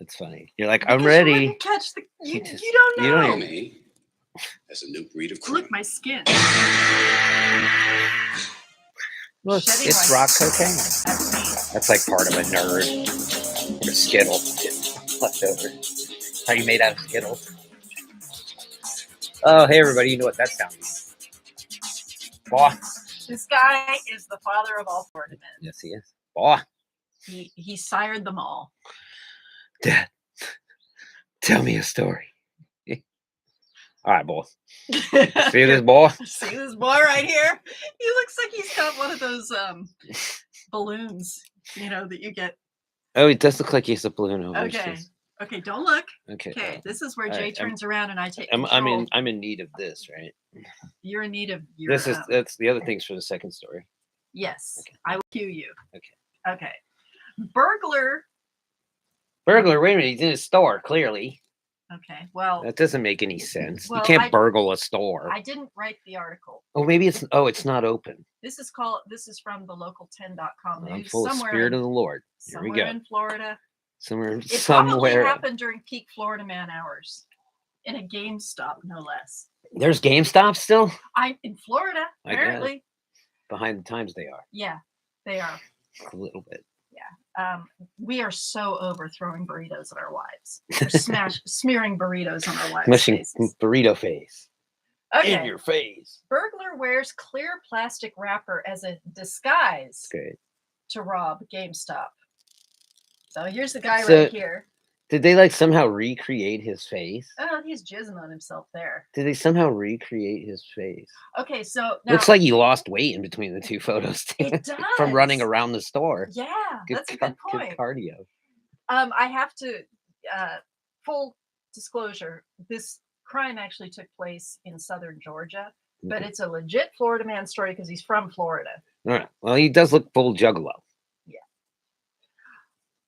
It's funny. You're like, Because I'm you ready. wouldn't catch the. You just- don't know. you don't Kill me as a new breed of crime. Look, my skin. Look, Shedding it's like- rock cocaine. That's me. That's like part of a nerd. Or Skittles left over. How you made out of Skittles? Oh, hey everybody! You know what that sounds like? Boy. This guy is the father of all Florida men. Yes, he is. Boy. He sired them all. Dad, tell me a story. All right, boy. See this boy? See this boy right here? He looks like he's got one of those balloons, that you get. Oh, it does look like he's a balloon over his Okay. face. Okay, don't look. Okay. Okay, this is where All Jay right, turns around and I take I'm control. in need of this, right? You're in need of your. That's the other things for the second story. Yes, Okay. I will cue you. Okay. Okay. Burglar. Burglar, wait a minute, he's in a store, clearly. Okay, well, That doesn't make any sense. Well, you can't burgle a store. I didn't write the article. Oh, maybe it's not open. This is from the local10.com news. I'm full of somewhere spirit in, of the Lord. Here we somewhere go. in Florida. Somewhere. It probably happened during peak Florida man hours, in a GameStop, no less. There's GameStop still? In Florida, apparently. Behind the times they are. Yeah, they are. A little bit. We are so overthrowing burritos at our wives. We're smearing burritos on our wives' Mushing faces. burrito face. Okay. In your face. Burglar wears clear plastic wrapper as a disguise Great. to rob GameStop. So here's the guy So- right here. Did they somehow recreate his face? Oh, he's jizzing on himself there. Did they somehow recreate his face? Okay, so now Looks like he lost weight in between the two photos it does. from running around the store. Yeah, that's a car- good point. Good cardio. I have to full disclosure. This crime actually took place in southern Georgia, but Okay. it's a legit Florida man story because he's from Florida. All right. Well, he does look full juggalo.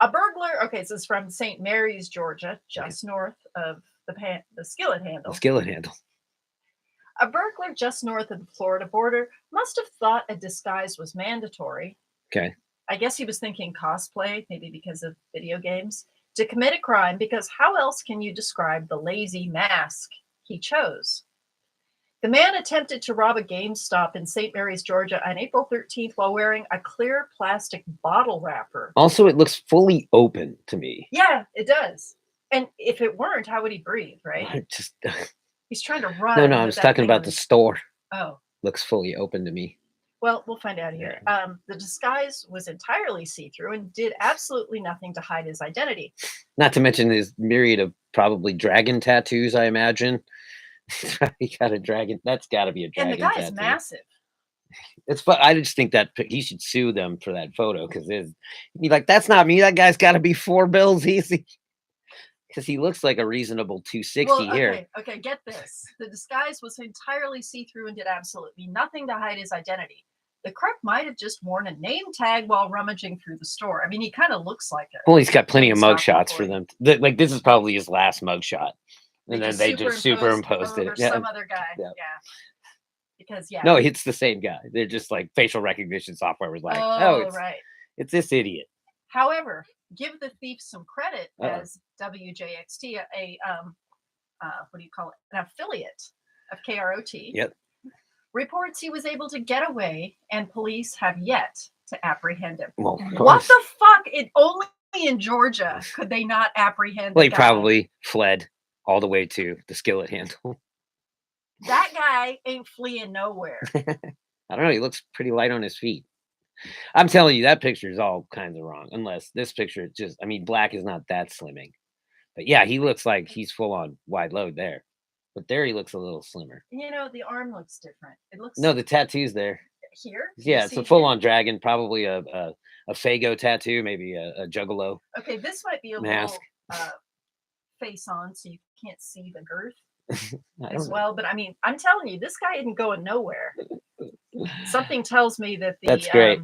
A burglar. Okay, this is from St. Mary's, Georgia, just north of the Skillet Handle. The skillet handle. A burglar just north of the Florida border must have thought a disguise was mandatory. Okay. I guess he was thinking cosplay, maybe because of video games, to commit a crime, because how else can you describe the lazy mask he chose? The man attempted to rob a GameStop in St. Mary's, Georgia on April 13th while wearing a clear plastic bottle wrapper. Also, it looks fully open to me. Yeah, it does. And if it weren't, how would he breathe, right? Just He's trying to run. no. I'm with just that talking thing about on the his- store. Oh, Looks fully open to me. well, we'll find out here. The disguise was entirely see-through and did absolutely nothing to hide his identity. Not to mention his myriad of probably dragon tattoos. I imagine. He got a dragon. That's got to be a dragon. And the guy is tattoo. massive. It's fun. I just think that he should sue them for that photo because you're like, that's not me. That guy's got to be $4 easy. Because he looks like a reasonable 260 Well, here. okay, get this. The disguise was entirely see-through and did absolutely nothing to hide his identity. The crook might have just worn a name tag while rummaging through the store. I mean, he kind of looks like it. Well, he's got plenty of GameStop mugshots for employee. them. Like this is probably his last mugshot, and then they just superimposed over it. some other guy. Yeah. Yeah. Because No, it's the same guy. They're just like facial recognition software was like, oh, right. it's this idiot. However, give the thief some credit Uh-oh. as WJXT, what do you call it? An affiliate of KROT. Yep. Reports he was able to get away, and police have yet to apprehend him. Well, of What course. the fuck? Only in Georgia could they not apprehend Well, the he guy. probably fled all the way to the skillet handle. That guy ain't fleeing nowhere. I don't know. He looks pretty light on his feet. I'm telling you, that picture is all kinds of wrong. Unless this picture is just, I mean, black is not that slimming. But yeah, he looks like he's full on wide load there. But there he looks a little slimmer. The arm looks different. It looks No, the tattoo's there. here. Yeah, You it's see a full here? on dragon, probably a Fago tattoo, maybe a juggalo. Okay, this might be a Mask. little face on, so you can't see the girth I as don't know. well. But I mean, I'm telling you, this guy isn't going nowhere. Something tells me that That's great.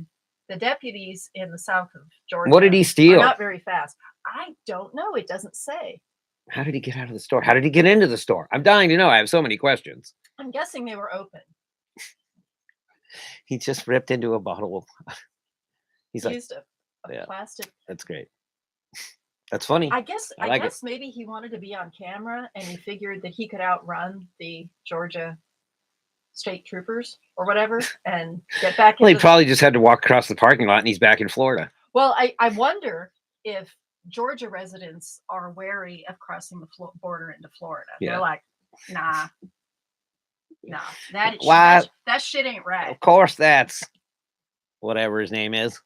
The deputies in the south of Georgia. What did he are steal? not very fast. I don't know. It doesn't say. How did he get out of the store? How did he get into the store? I'm dying to know. I have so many questions. I'm guessing they were open. He just ripped into a bottle of. He's like, Used a yeah. plastic. that's great. That's funny. I guess I like it. maybe he wanted to be on camera and he figured that he could outrun the Georgia state troopers or whatever and get back Well, he into probably just had to walk across the parking lot and he's back in Florida. Well, I wonder if Georgia residents are wary of crossing the border into Florida. Yeah. They're like, nah, Why? that shit ain't right. Of course, that's whatever his name is.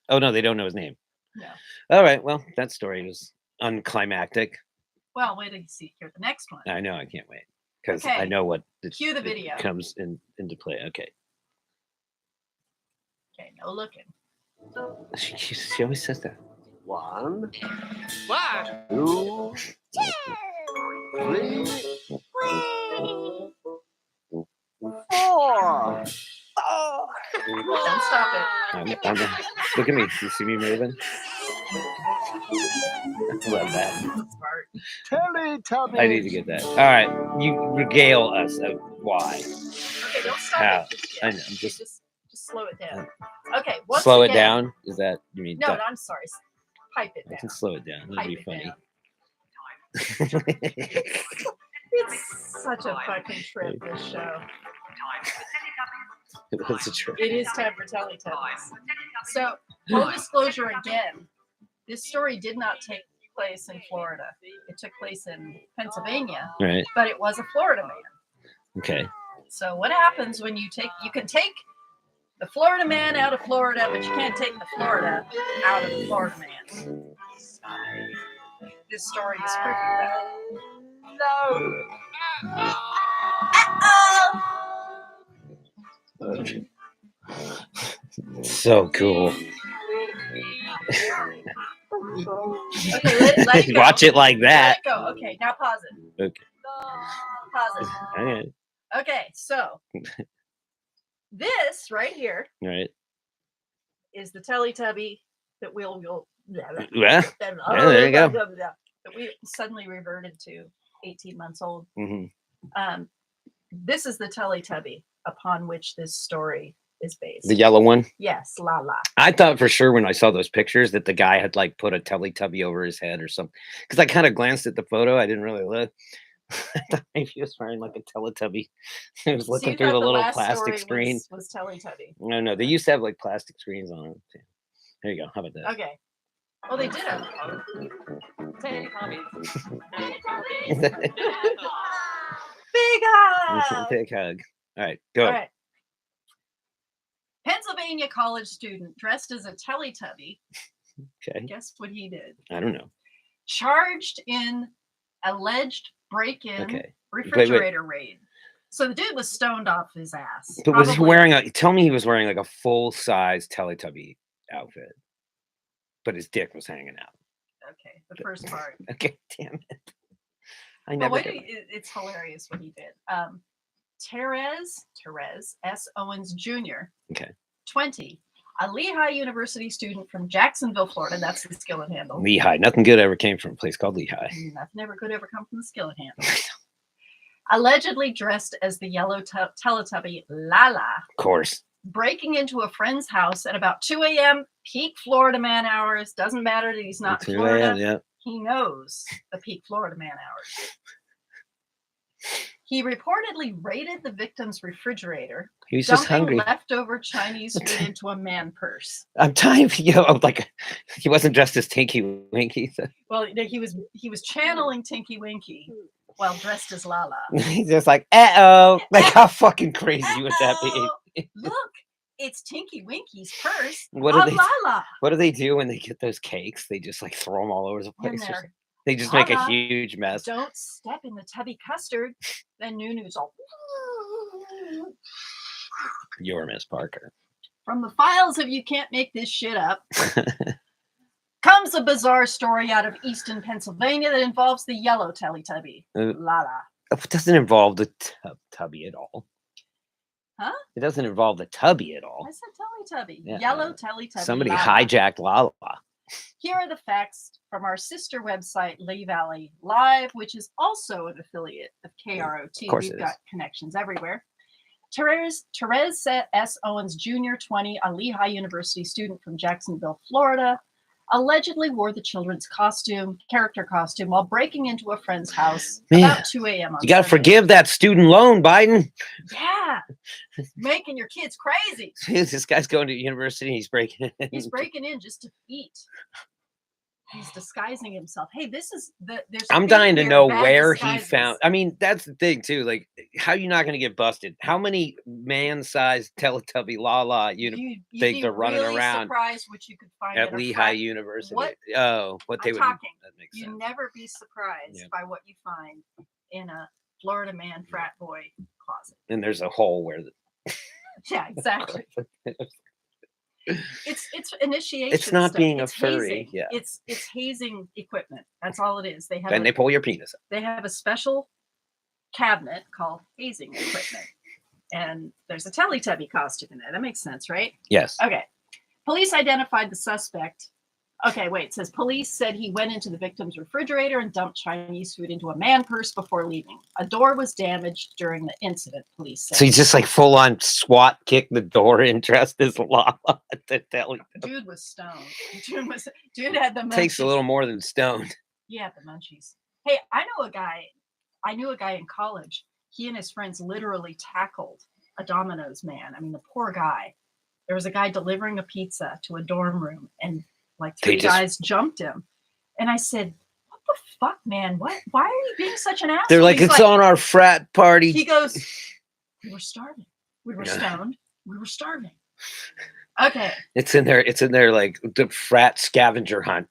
Oh, no, they don't know his name. No. All right. Well, that story was unclimactic. Well, wait till you hear the next one. I know. I can't wait because Okay. I know what Cue the video. comes into play. Okay. Okay, no looking. She always says that. 1, 2, 3, 4. Don't stop it. Look at me. You see me moving? I love that. Smart. Teletubbies. I need to get that. All right. You regale us of why. Okay, don't stop How? it. I know. I'm just slow it down. Okay, once slow it again- down. Is that you mean? No, I'm sorry. Pipe it I down. can slow it down. That'd be funny. It's such a fucking trip, this show. What's the truth? It is time for Teletubbies. So, full disclosure again, this story did not take place in Florida. It took place in Pennsylvania, Right. but it was a Florida man. Okay. So, what happens when you can take the Florida man out of Florida, but you can't take the Florida out of the Florida man? This story is proof of that. So cool. Okay, let it go. Watch it like that. Let it go. Okay, now pause it. Okay. Pause it. Okay. Okay, so this right here Right. is the Teletubby that Well, yeah, there you go. that we suddenly reverted to 18 months old. hmm This is the Teletubby upon which this story is based. The yellow one. Yes, Lala. I thought for sure when I saw those pictures that the guy had like put a Teletubby over his head or something. Because I kind of glanced at the photo. I didn't really look. I thought maybe he was wearing like a Teletubby. He was looking through the little plastic screen. Was Teletubby. No, they used to have like plastic screens on them. There you go. How about that? Okay. Well, they did have big hug. Big hug. All right, go. All right. Pennsylvania college student dressed as a Teletubby. Okay. Guess what he did? I don't know. Charged in alleged break-in Okay. refrigerator raid. So the dude was stoned off his ass. But was he Probably- wearing a? Tell me he was wearing like a full-size Teletubby outfit, but his dick was hanging out. Okay, the first part. Okay, damn it. I But never. wait, get- it's hilarious what he did. Therese S. Owens Jr. Okay. 20, a Lehigh University student from Jacksonville, Florida. That's the skillet handle. Lehigh. Nothing good ever came from a place called Lehigh. Nothing ever could ever come from the skillet handle. Allegedly dressed as the yellow Teletubby Lala, Of course. breaking into a friend's house at about 2 a.m. peak Florida man hours. Doesn't matter that he's not in 2 Florida. a.m., yeah. He knows the peak Florida man hours. He reportedly raided the victim's refrigerator, He was just dumping hungry. leftover Chinese food into a man purse. I'm tired. Like he wasn't dressed as Tinky Winky. So. Well, he was channeling Tinky Winky while dressed as Lala. He's just like, uh-oh. Like, how fucking crazy would that be? Uh-oh, look, it's Tinky Winky's purse. What do of they- Lala. What do they do when they get those cakes? They just like throw them all over the In place. Or there. something. They just make a Lala, huge mess. Don't step in the tubby custard. Then Nunu's all. You're Miss Parker. From the files of You Can't Make This Shit Up comes a bizarre story out of Easton, Pennsylvania that involves the yellow Teletubby, Lala. It doesn't involve the tubby at all. Huh? It doesn't involve the tubby at all. I said Teletubby. Yeah, Yellow Teletubby. Somebody Lala. hijacked Lala. Here are the facts from our sister website, Lee Valley Live, which is also an affiliate of KROT. Of course We've it got is. connections everywhere. Therese S. Owens Jr., 20, a Lehigh University student from Jacksonville, Florida, allegedly wore the children's character costume, while breaking into a friend's house Man, about 2 a.m. on You got to Sunday. forgive that student loan, Biden. Yeah, making your kids crazy. This guy's going to university. He's breaking in. He's breaking in just to eat. He's disguising himself. Hey, this is there's. I'm theme dying to here, know bad where he disguises. found. I mean, that's the thing too. Like, how you not going to get busted? How many man-sized Teletubby You'd things be are running really around surprised what you could find at a Lehigh frat. University? What? What they I'm would. talking. That makes You sense. never be surprised Yeah. by what you find in a Florida man frat boy closet. And there's a hole where the. Yeah, exactly. It's initiation. It's not stuff. being It's a furry, hazing. yeah. It's hazing equipment. That's all it is. They have And they pull your penis up. they have a special cabinet called hazing equipment, and there's a Teletubby costume in there. That makes sense, right? Yes. Okay. Police identified the suspect. Okay, wait. It says police said he went into the victim's refrigerator and dumped Chinese food into a man purse before leaving. A door was damaged during the incident, police said. So he's just like full on SWAT kick the door in dressed as Lala to tell you. Dude was stoned. Dude had the munchies. Takes a little more than stoned. Yeah, the munchies. Hey, I knew a guy in college. He and his friends literally tackled a Domino's man. I mean, the poor guy. There was a guy delivering a pizza to a dorm room, and like three guys jumped him. And I said, "What the fuck, man? Why are you being such an asshole?" They're like, He's it's on our frat party. He goes, "We were starving. We were stoned. We were starving." Okay. It's in there like the frat scavenger hunt.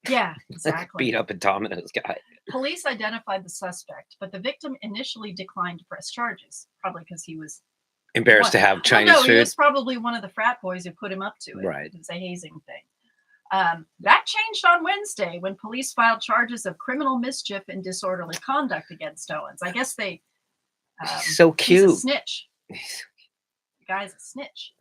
Yeah, exactly. Beat up a Domino's guy. Police identified the suspect, but the victim initially declined to press charges, probably because he was Embarrassed to have Chinese no, food. he was probably one of the frat boys who put him up to it. Right. It's a hazing thing. That changed on Wednesday when police filed charges of criminal mischief and disorderly conduct against Owens. I guess they. So cute. He's a snitch. The guy's a snitch.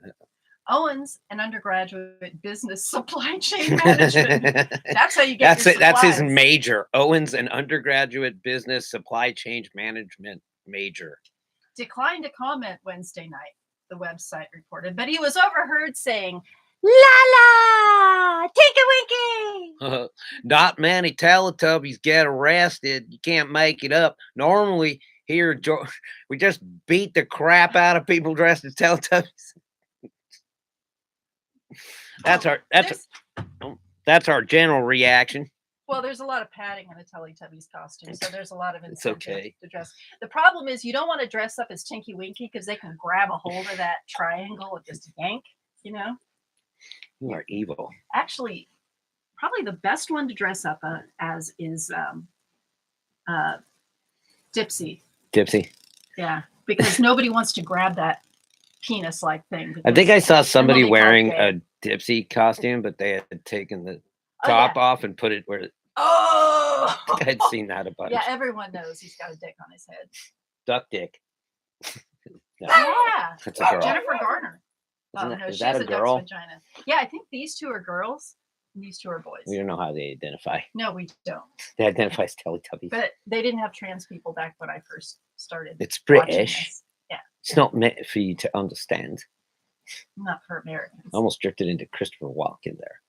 Owens, an undergraduate business supply chain management. That's how you get. That's your it. That's his supplies. major. Owens, an undergraduate business supply chain management major. Declined to comment Wednesday night, the website reported, but he was overheard saying, "La la, tinky winky." Not many Teletubbies get arrested. You can't make it up. Normally, here we just beat the crap out of people dressed as Teletubbies. That's our general reaction. Well, there's a lot of padding in a Teletubbies costume, so there's a lot of It's incentive okay. to dress. The problem is you don't want to dress up as Tinky Winky because they can grab a hold of that triangle and just yank, you know? You are evil. Actually, probably the best one to dress up as is Dipsy. Dipsy. Yeah, because nobody wants to grab that penis-like thing. I think I saw somebody they call wearing it a Dipsy costume, but they had taken the Oh, top yeah. off and put it where Oh! I'd seen that a bunch. Yeah, everyone knows he's got a dick on his head. Duck dick. No, Yeah. that's a girl. Jennifer Garner. Isn't Oh, that- no, is she that has a a girl? duck's vagina. Yeah, I think these two are girls and these two are boys. We don't know how they identify. No, we don't. They identify as Teletubbies. But they didn't have trans people back when I first started. It's watching British. this. Yeah, It's not meant for you to understand. not for Americans. I almost drifted into Christopher Walken there.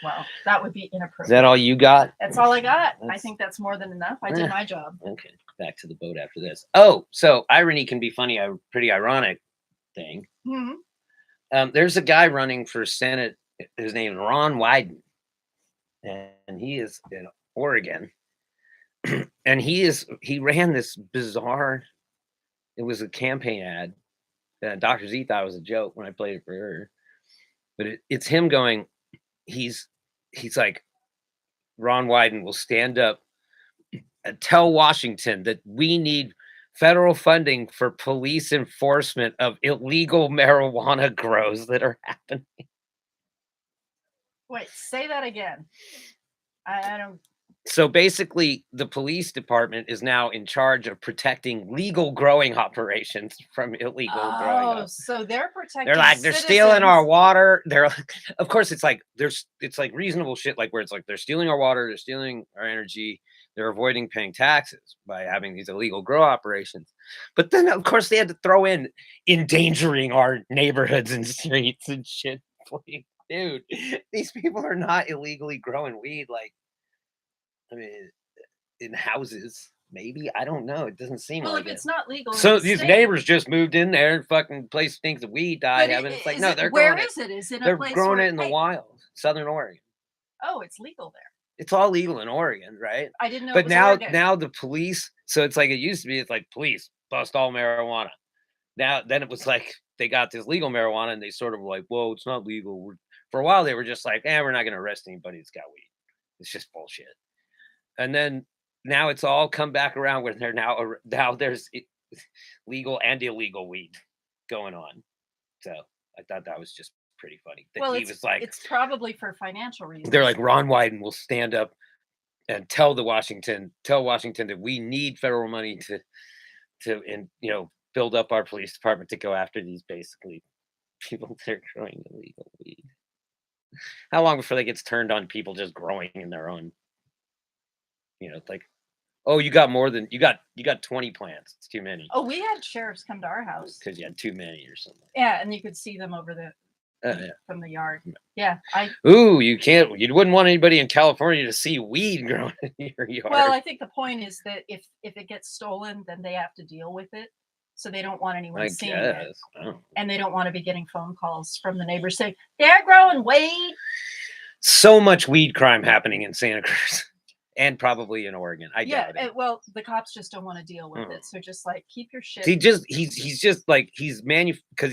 Well, that would be Is inappropriate. that all you got? That's all I got. I That's- think that's more than enough. I Yeah. did my job. Okay, back to the boat after this. Oh, so irony can be funny. A pretty ironic thing. Hmm. There's a guy running for Senate. His name is Ron Wyden, and he is in Oregon. And he ran this bizarre. It was a campaign ad. Dr. Z thought it was a joke when I played it for her, but it's him going. He's like, Ron Wyden will stand up and tell Washington that we need federal funding for police enforcement of illegal marijuana grows that are happening. Wait, say that again. I don't. So basically, the police department is now in charge of protecting legal growing operations from illegal growing. Oh, so they're protecting. They're like, they're stealing our citizens. water. They're like, of course, it's like it's like reasonable shit, like where it's like they're stealing our water, they're stealing our energy, they're avoiding paying taxes by having these illegal grow operations. But then, of course, they had to throw in endangering our neighborhoods and streets and shit. Dude, these people are not illegally growing weed. Like, I mean, in houses, maybe. I don't know. It doesn't seem Well, like if it. it's not legal in So the these state, neighbors just moved in there and fucking place stinks of weed dye but heaven. It's like, is no, it, they're where growing it. is it? Is it a They're place growing where it in the wild, Southern Oregon. Oh, it's legal there. It's all legal in Oregon, right? I didn't know. But it was now, Oregon. now the police. So it's like it used to be. It's like police bust all marijuana. Now, then it was like they got this legal marijuana, and they sort of were like, "Whoa, it's not legal." For a while, they were just like, we're not going to arrest anybody that's got weed. It's just bullshit." And then now it's all come back around where they're now there's legal and illegal weed going on. So I thought that was just pretty funny. That well, he was like, it's probably for financial reasons. they're like, Ron Wyden will stand up and tell Washington that we need federal money to build up our police department to go after these basically people that are growing illegal weed. How long before they gets turned on people just growing in their own? It's like, oh, you got 20 plants. It's too many. Oh, we had sheriffs come to our house Because you had too many or something. Yeah, and you could see them over the Yeah. from the yard. Yeah, Ooh, you wouldn't want anybody in California to see weed growing in your yard. Well, I think the point is that if it gets stolen, then they have to deal with it. So they don't want anyone seeing it. And they don't want to be getting phone calls from the neighbors saying, they're growing weed. So much weed crime happening in Santa Cruz. And probably in Oregon. I doubt it. Well, the cops just don't want to deal with it. So just like keep your shit. He's just like because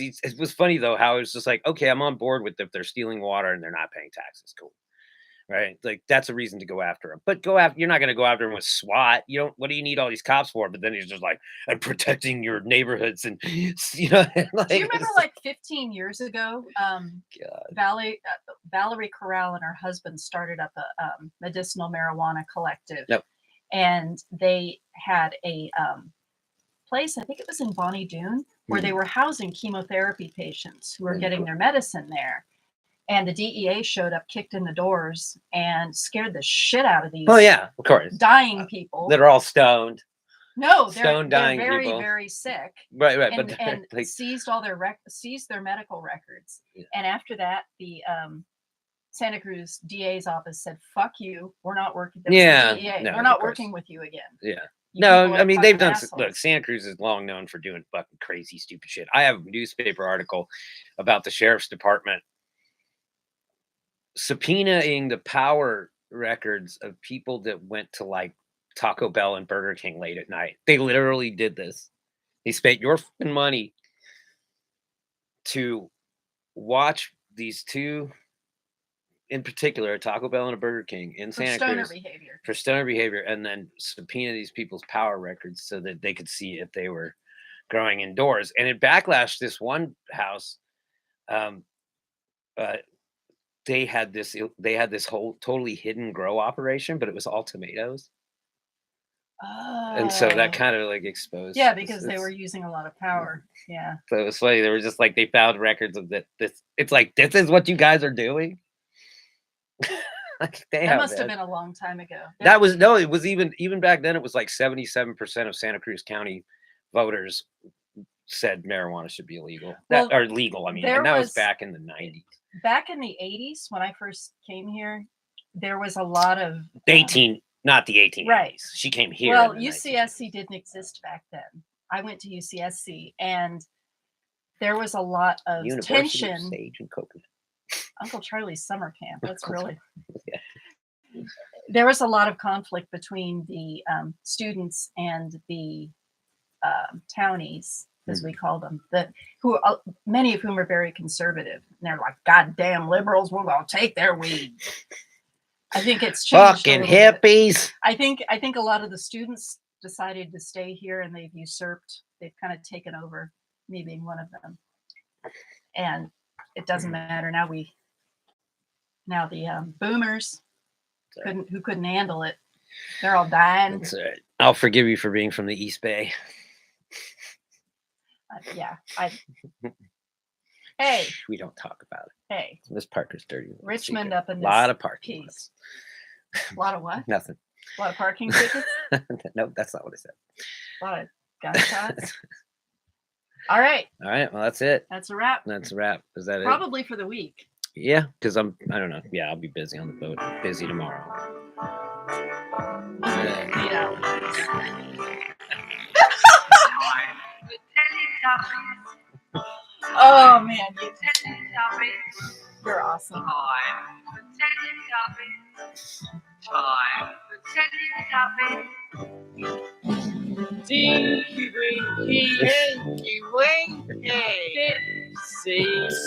it was funny though how it was just like, okay, I'm on board with if they're stealing water and they're not paying taxes, cool, right? Like that's a reason to go after them. But you're not going to go after them with SWAT. You don't. What do you need all these cops for? But then he's just like, I'm protecting your neighborhoods, and like, do you remember like 15 years ago, Valerie Corral and her husband started up a medicinal marijuana collective. Yep. And they had a place, I think it was in Bonnie Doon, where they were housing chemotherapy patients who were getting their medicine there. And the DEA showed up, kicked in the doors, and scared the shit out of these. Oh yeah, of course, dying people that are all stoned. No, they're very, people. very sick. Right, and like, seized all their seized their medical records. Yeah. And after that, the Santa Cruz DA's office said, "Fuck you, we're not working." Yeah, we're not working with you again. Yeah. No, I mean they've done. Look, Santa Cruz is long known for doing fucking crazy, stupid shit. I have a newspaper article about the sheriff's department subpoenaing the power records of people that went to like Taco Bell and Burger King late at night. They literally did this. They spent your fucking money to watch these two, in particular, a Taco Bell and a Burger King in Santa Cruz for stoner behavior, and then subpoena these people's power records so that they could see if they were growing indoors. And it backlashed this one house. They had this whole totally hidden grow operation, but it was all tomatoes. And so that kind of like exposed. Yeah, because they were using a lot of power. Yeah. So it was funny. They were just like, they found records of that. It's like, this is what you guys are doing. Like, that must have been a long time ago. That was no. It was even back then. It was like 77% of Santa Cruz County voters said marijuana should be illegal. Or legal. I mean, and that was back in the 90s. Back in the 80s, when I first came here, there was a lot of not the 1880s. Right. She came here. Well, UCSC didn't exist back then. I went to UCSC, and there was a lot of tension. Of Sage and Coconut. Uncle Charlie's summer camp. That's really. Yeah. There was a lot of conflict between the students and the townies, as we call them, many of whom are very conservative. And they're like, "Goddamn liberals, we're gonna take their weed." I think it's changed. Fucking hippies. I think a lot of the students decided to stay here, and they've kind of taken over, me being one of them. And it doesn't matter now. The boomers who couldn't handle it, they're all dying. That's right. I'll forgive you for being from the East Bay. Yeah. Hey. We don't talk about it. Hey. Miss Parker's dirty. Richmond up in this. A lot of parking. A lot of what? Nothing. A lot of parking tickets? No, that's not what I said. A lot of gunshots. All right. All right. Well, that's it. That's a wrap. That's a wrap. Is that Probably for the week. Yeah, because I don't know. Yeah, I'll be busy on the boat. Busy tomorrow. Yeah. Oh man, you're awesome.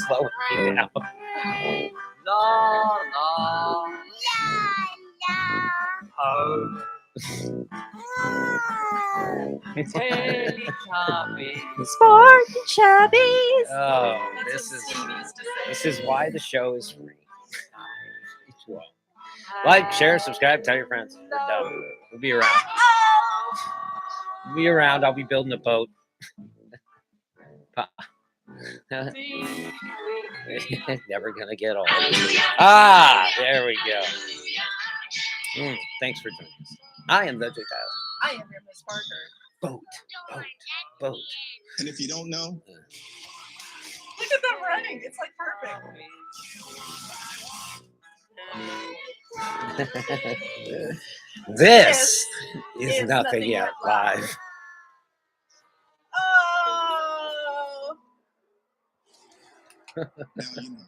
Slow it down. Spark and Chubbies. Oh, That's this what is Steve used to say. this is why the show is free. Well, like, share, subscribe, tell your friends. We're done. We'll be around. We'll be around. I'll be building a boat. Never gonna get old. Ah, there we go. Thanks for joining us. I am the J Child. I am your Miss Parker. Boat, boat, boat. And if you don't know, Look at that running. It's like perfect. This is is nothing yet live. Oh. now you know.